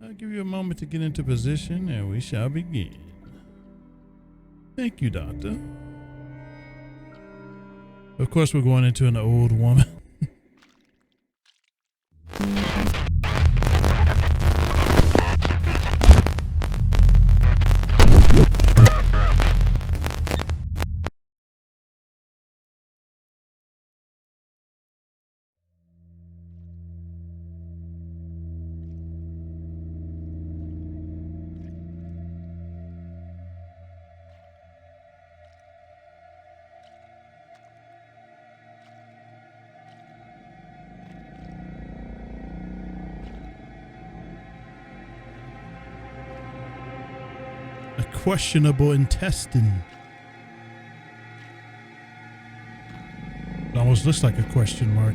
I'll give you a moment to get into position and we shall begin. Thank you, doctor. Of course, we're going into an old woman. A questionable intestine. It almost looks like a question mark.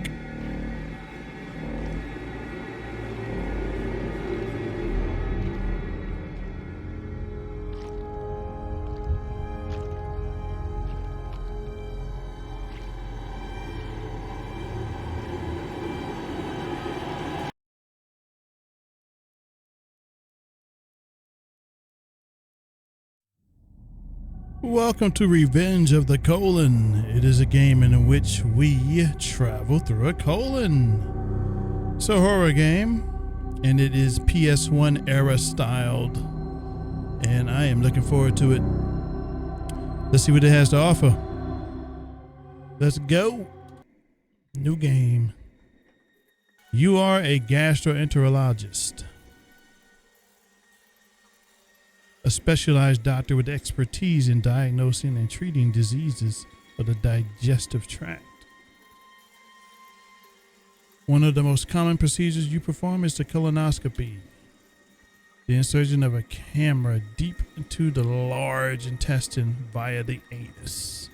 Welcome to Revenge of the Colon. It is a game in which we travel through a colon. It's a horror game, and it is PS1 era styled, and I am looking forward to it. Let's see what it has to offer. Let's go. New game. You are a gastroenterologist, a specialized doctor with expertise in diagnosing and treating diseases of the digestive tract. One of the most common procedures you perform is the colonoscopy, the insertion of a camera deep into the large intestine via the anus.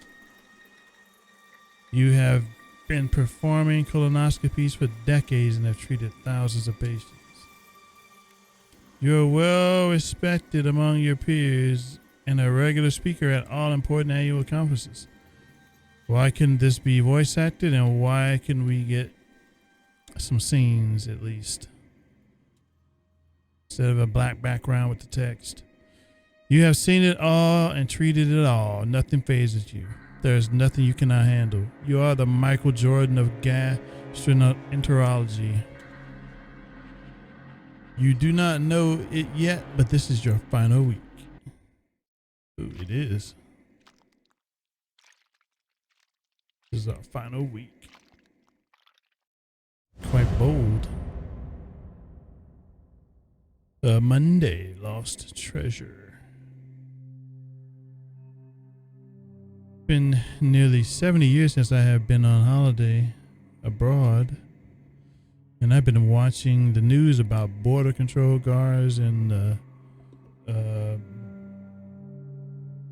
You have been performing colonoscopies for decades and have treated thousands of patients. You're well respected among your peers and a regular speaker at all important annual conferences. Why couldn't this be voice acted, and why couldn't we get some scenes at least instead of a black background with the text? You have seen it all and treated it all. Nothing phases you. There is nothing you cannot handle. You are the Michael Jordan of gastroenterology. You do not know it yet, but this is your final week. Ooh, it is. This is our final week. Quite bold. Monday, lost treasure. Been nearly 70 years since I have been on holiday abroad. And I've been watching the news about border control guards and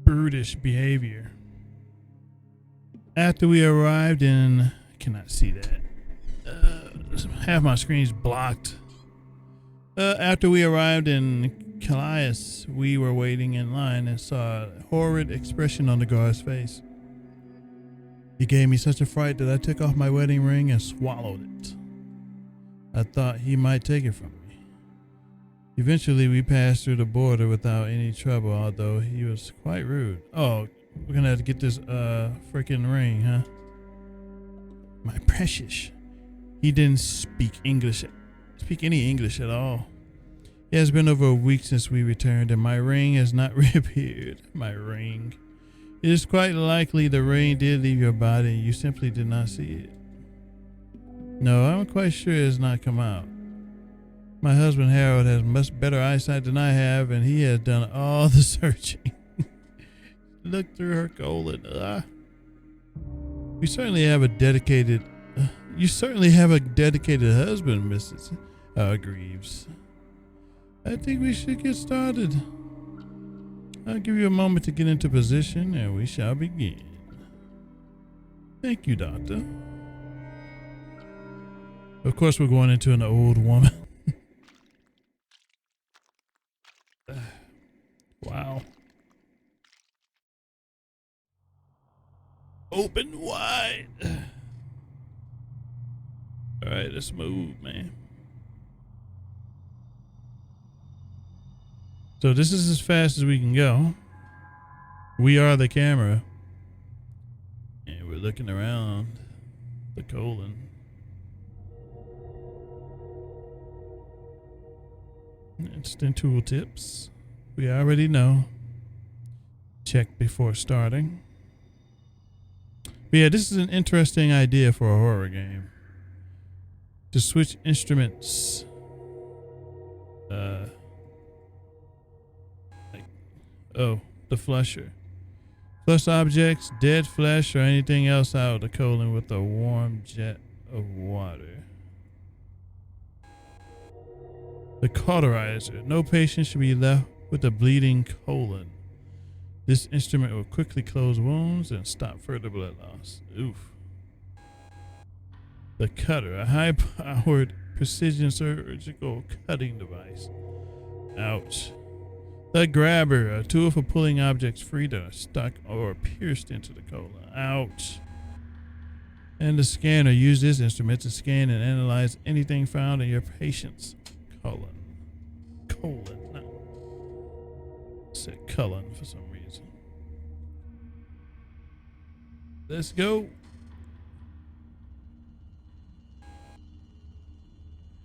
brutish behavior. After we arrived in, I cannot see that. Half my screen's blocked. After we arrived in Calais, we were waiting in line and saw a horrid expression on the guard's face. He gave me such a fright that I took off my wedding ring and swallowed it. I thought he might take it from me. Eventually, we passed through the border without any trouble, although he was quite rude. Oh, we're gonna have to get this freaking ring, huh? My precious. He didn't speak any English at all. It has been over a week since we returned, and my ring has not reappeared. My ring. It is quite likely the ring did leave your body, and you simply did not see it. No, I'm quite sure it has not come out. My husband Harold has much better eyesight than I have, and he has done all the searching. Look through her colon. You certainly have a dedicated husband, Mrs. Greaves. I think we should get started. I'll give you a moment to get into position, and we shall begin. Thank you, doctor. Of course, we're going into an old woman. Wow. Open wide. All right, let's move, man. So this is as fast as we can go. We are the camera. And we're looking around the colon. Instant tool tips. We already know. Check before starting. But yeah, this is an interesting idea for a horror game. To switch instruments. The flusher. Flush objects, dead flesh, or anything else out of the colon with a warm jet of water. The cauterizer. No patient should be left with a bleeding colon. This instrument will quickly close wounds and stop further blood loss. Oof. The cutter. A high-powered precision surgical cutting device. Ouch. The grabber, a tool for pulling objects free that are stuck or pierced into the colon. Ouch. And the scanner. Use this instrument to scan and analyze anything found in your patient's colon. No. I said colon for some reason. Let's go.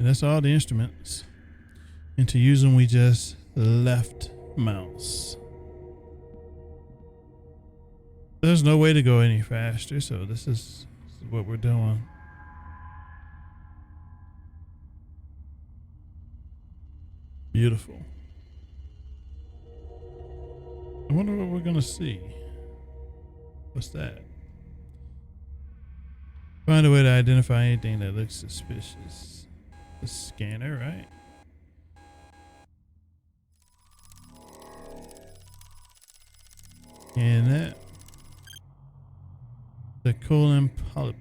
And that's all the instruments. And to use them, we just left mouse. There's no way to go any faster, so this is what we're doing. Beautiful. I wonder what we're gonna see. What's that? Find a way to identify anything that looks suspicious. The scanner, right? And that. The colon polyp.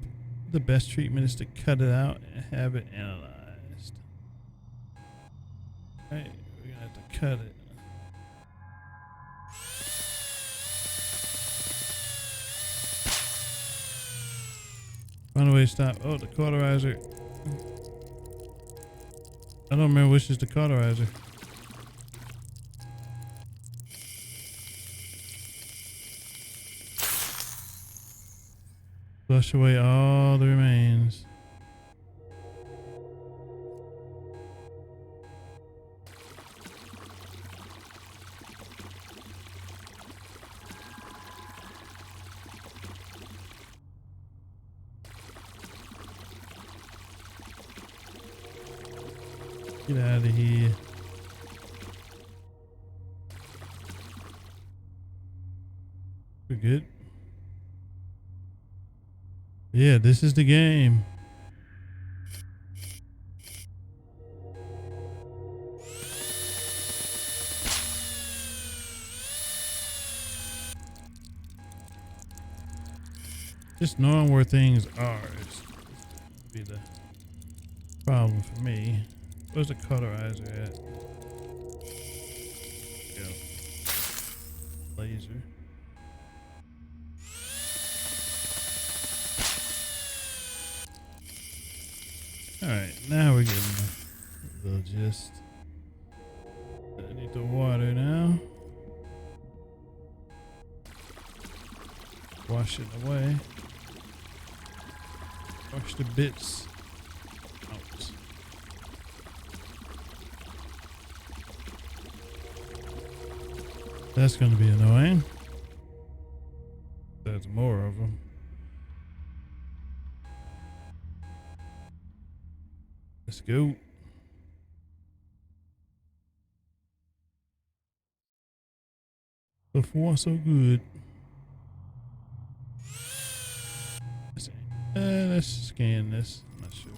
The best treatment is to cut it out and have it analyzed. Right, we're gonna have to cut it. Find a way to stop. Oh, the cauterizer. I don't remember which is the cauterizer. Flush away all the remains. Get out of here. We're good. Yeah, this is the game. Just knowing where things are is be the problem for me. Where's the cauterizer at? Go. Laser. Alright, now we're getting a little gist. I need the water now. Wash it away. Wash the bits out. That's going to be annoying. There's more of them. Let's go. So far, so good. Let's scan this. I'm not sure.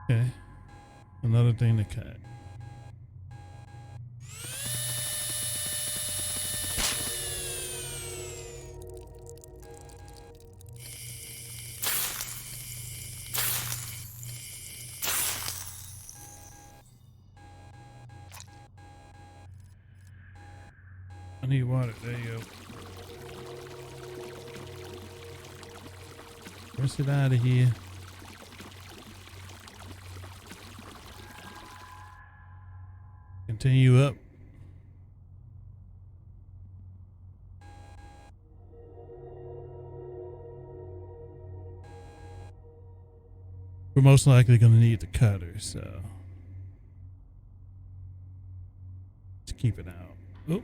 Okay. Another thing to cut. I need water. There you go. Rinse it out of here. continue up. We're most likely going to need the cutter, so let's keep it out. Oh,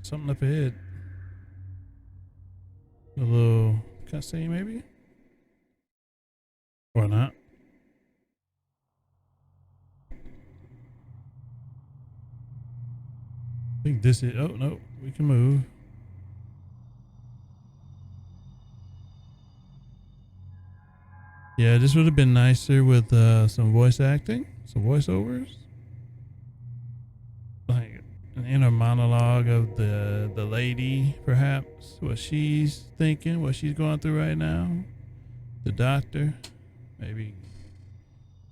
something up ahead. A little cutscene, maybe? Or not. I think this is. Oh, no, we can move. Yeah, this would have been nicer with some voice acting, some voiceovers. Like an inner monologue of the lady, perhaps, what she's thinking, what she's going through right now. The doctor, maybe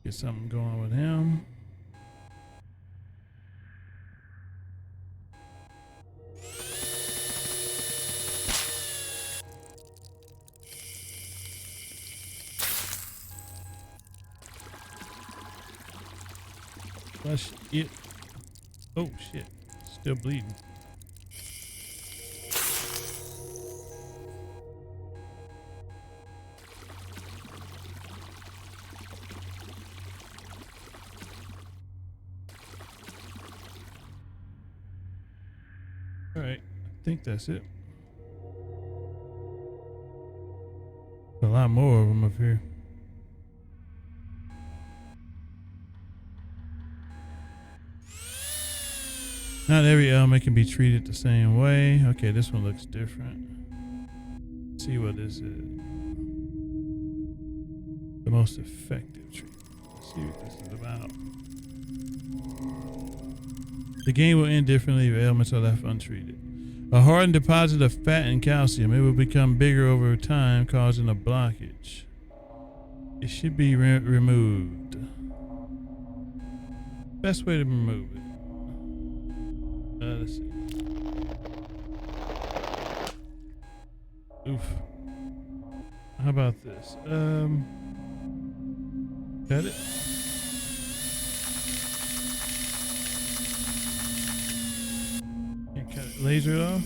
get something going with him. Flush it. Oh shit, still bleeding. All right, I think that's it. A lot more of them up here. Not every ailment can be treated the same way. Okay, this one looks different. Let's see what this is. The most effective treatment. Let's see what this is about. The game will end differently if ailments are left untreated. A hardened deposit of fat and calcium. It will become bigger over time, causing a blockage. It should be removed. Best way to remove it. Let's see. Oof. How about this? Cut it. Can't cut it. Laser it off.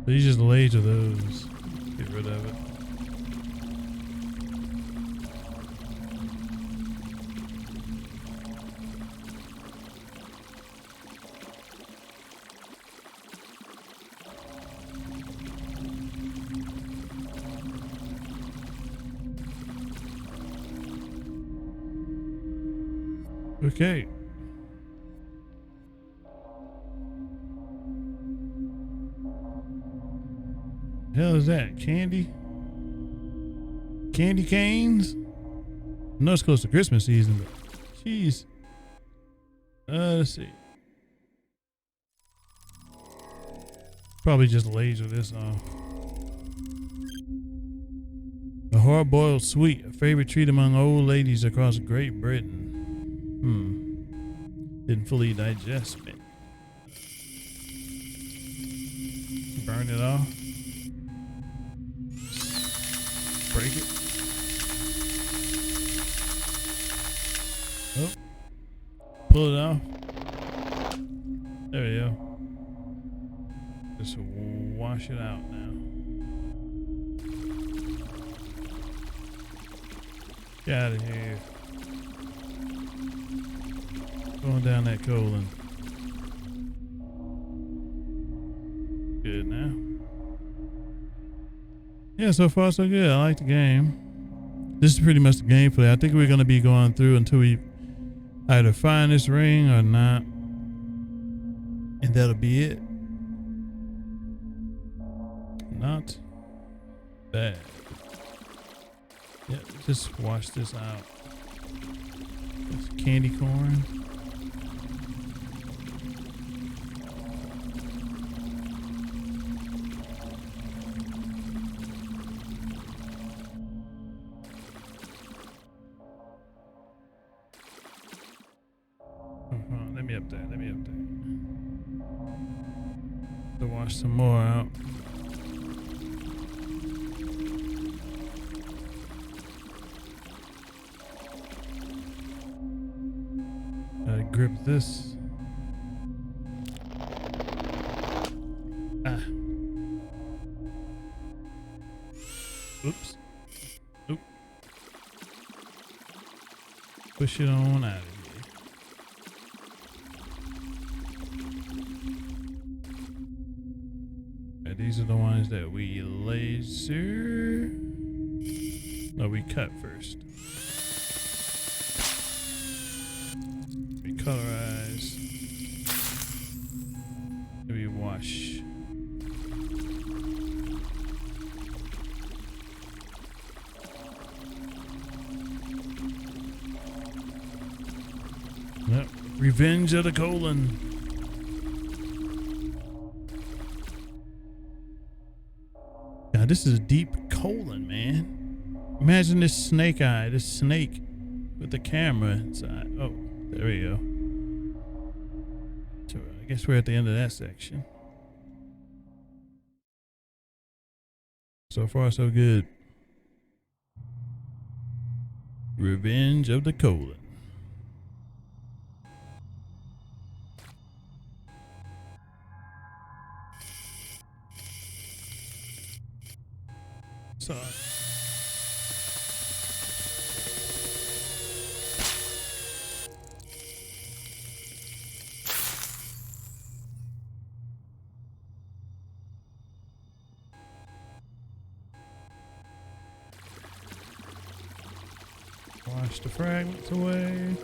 So you just laser those. Get rid of it. Okay. The hell is that? Candy? Candy canes? I know it's close to Christmas season, but jeez. Let's see. Probably just laser this off. A hard-boiled sweet, a favorite treat among old ladies across Great Britain. Didn't fully digest me. Burn it off. Break it. Oh. Pull it off. There we go. Just wash it out now. Get out of here. Going down that colon. Good now. Yeah, so far so good. I like the game. This is pretty much the gameplay. I think we're going to be going through until we either find this ring or not. And that'll be it. Not bad. Yeah, just wash this out. It's candy corn. Let me up there. To wash some more out. Grip this. Ah. Oops. Oop. Push it on out of here. Okay, these are the ones that we laser. No, we cut first. We colorize. We wash. Yep. Revenge of the colon. God, this is a deep colon, man. Imagine this snake eye, this snake with the camera inside. Oh, there we go. So I guess we're at the end of that section. So far, so good. Revenge of the colon. So wash the fragments away.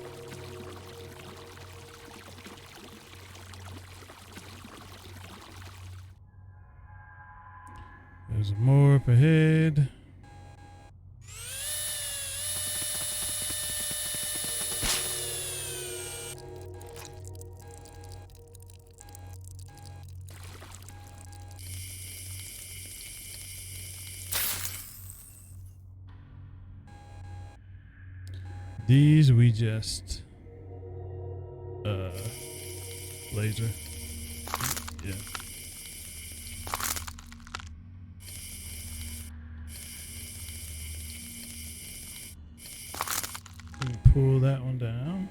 There's more up ahead. These we just laser. Yeah. We pull that one down.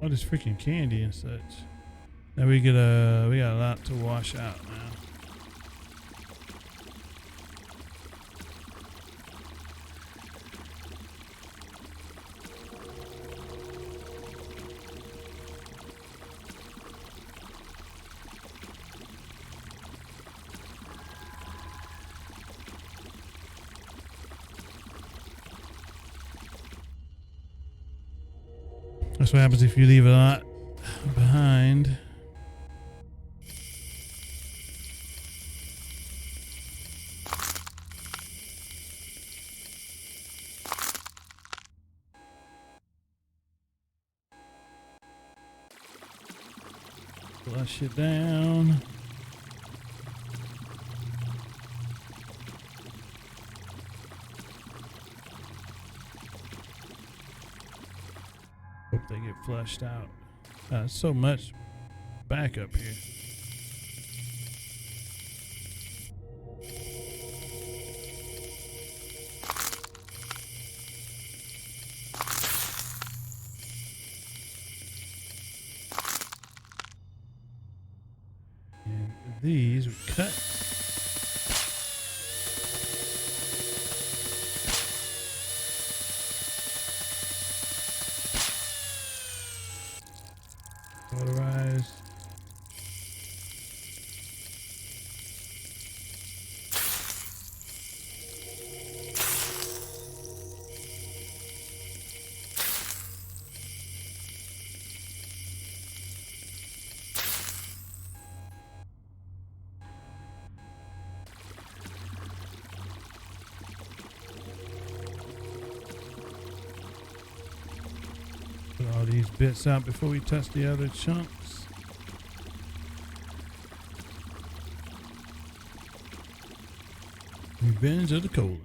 Oh, this freaking candy and such. Now we got a lot to wash out now. That's what happens if you leave a lot behind. Flush it down. Hope they get flushed out. So much back up here. And these we cut. Cauterize. Put all these bits out before we touch the other chunks. Revenge of the colon.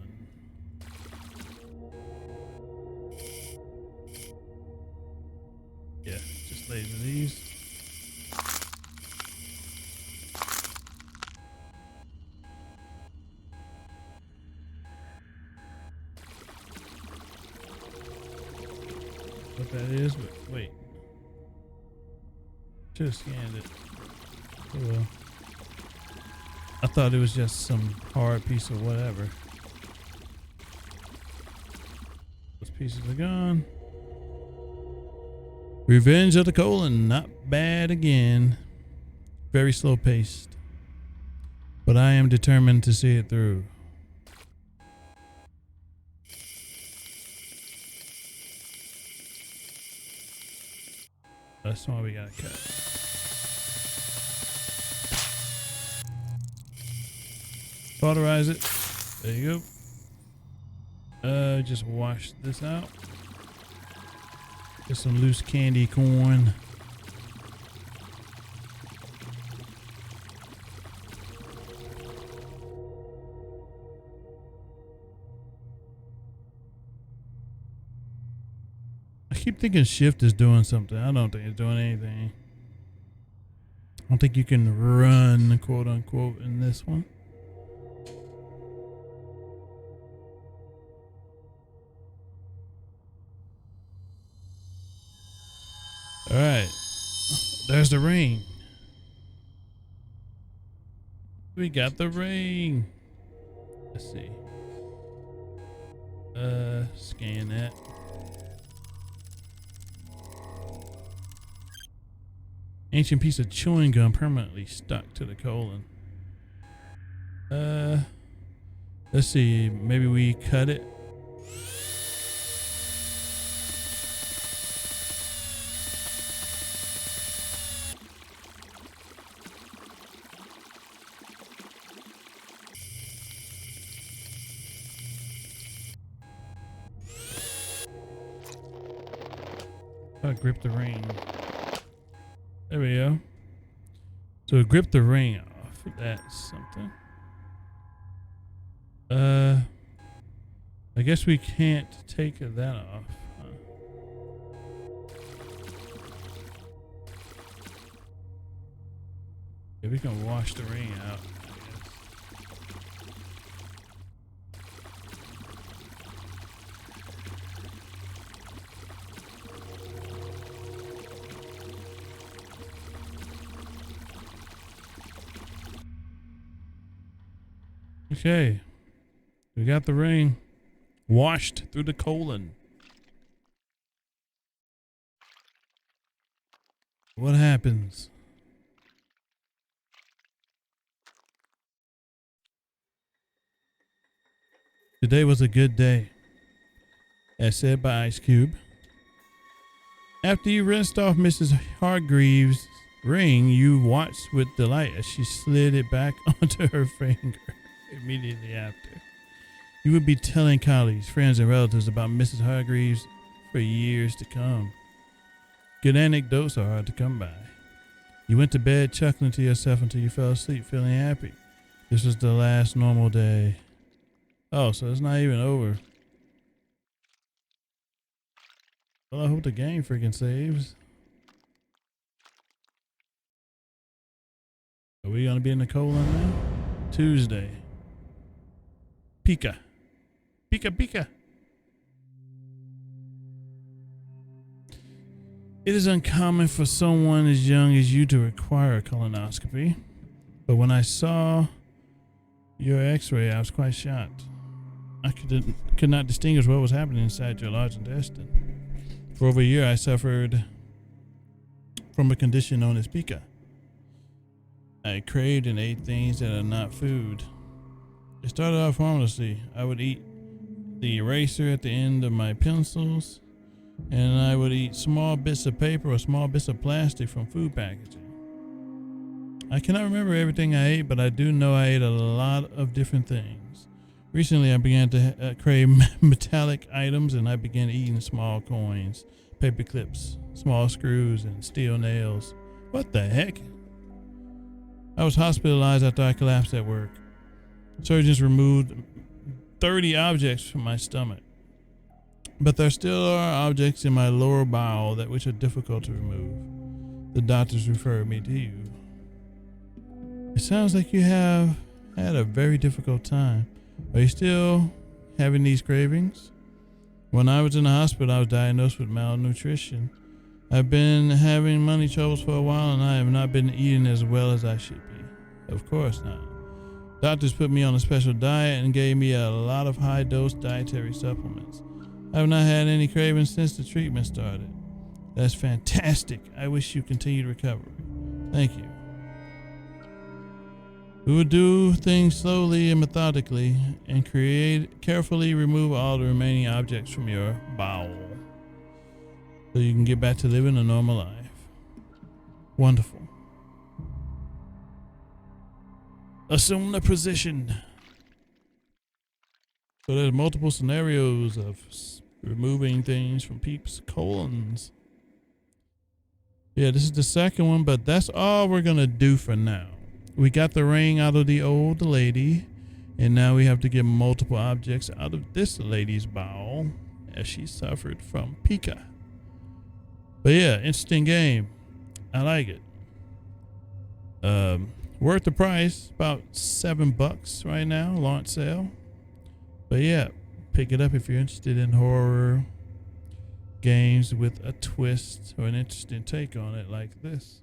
Yeah, just laser these. what that is, but wait. Should have scanned it. Oh well. I thought it was just some hard piece of whatever. Those pieces are gone. Revenge of the Colon, not bad again. Very slow paced. But I am determined to see it through. That's why we gotta cut. Cauterize it. There you go. Just wash this out. Get some loose candy corn. I keep thinking shift is doing something. I don't think it's doing anything. I don't think you can run, quote unquote, in this one. All right, there's the ring. We got the ring. Let's see. Scan that. Ancient piece of chewing gum permanently stuck to the colon. Let's see. Maybe we cut it. I'll grip the ring. There we go. So grip the ring off. That's something. I guess we can't take that off. Huh? Yeah, we can wash the ring out, I guess. Okay. We got the ring washed through the colon. What happens? Today was a good day, as said by Ice Cube. After you rinsed off Mrs. Hargreaves' ring, you watched with delight as she slid it back onto her finger immediately after. You would be telling colleagues, friends, and relatives about Mrs. Hargreaves for years to come. Good anecdotes are hard to come by. You went to bed chuckling to yourself until you fell asleep feeling happy. This was the last normal day. Oh, so it's not even over. Well, I hope the game freaking saves. Are we gonna be in the colon now? Tuesday. Pika. Pika Pika. It is uncommon for someone as young as you to require a colonoscopy, but when I saw your x-ray, I was quite shocked. I could not distinguish what was happening inside your large intestine. For over a year, I suffered from a condition known as pica. I craved and ate things that are not food. It started off harmlessly. I would eat the eraser at the end of my pencils, and I would eat small bits of paper or small bits of plastic from food packaging. I cannot remember everything I ate, but I do know I ate a lot of different things. Recently, I began to crave metallic items, and I began eating small coins, paper clips, small screws, and steel nails. What the heck? I was hospitalized after I collapsed at work. Surgeons removed 30 objects from my stomach. But there still are objects in my lower bowel that which are difficult to remove. The doctors referred me to you. It sounds like you have had a very difficult time. Are you still having these cravings? When I was in the hospital, I was diagnosed with malnutrition. I've been having money troubles for a while, and I have not been eating as well as I should be. Of course not. Doctors put me on a special diet and gave me a lot of high-dose dietary supplements. I have not had any cravings since the treatment started. That's fantastic. I wish you continued recovery. Thank you. We will do things slowly and methodically and carefully remove all the remaining objects from your bowel so you can get back to living a normal life. Wonderful. Assume the position. So there's multiple scenarios of removing things from peeps' colons. Yeah, this is the second one, but that's all we're going to do for now. We got the ring out of the old lady, and now we have to get multiple objects out of this lady's bowel as she suffered from pica. But yeah, interesting game. I like it. Worth the price, about $7 right now, launch sale. But yeah, pick it up if you're interested in horror games with a twist or an interesting take on it like this.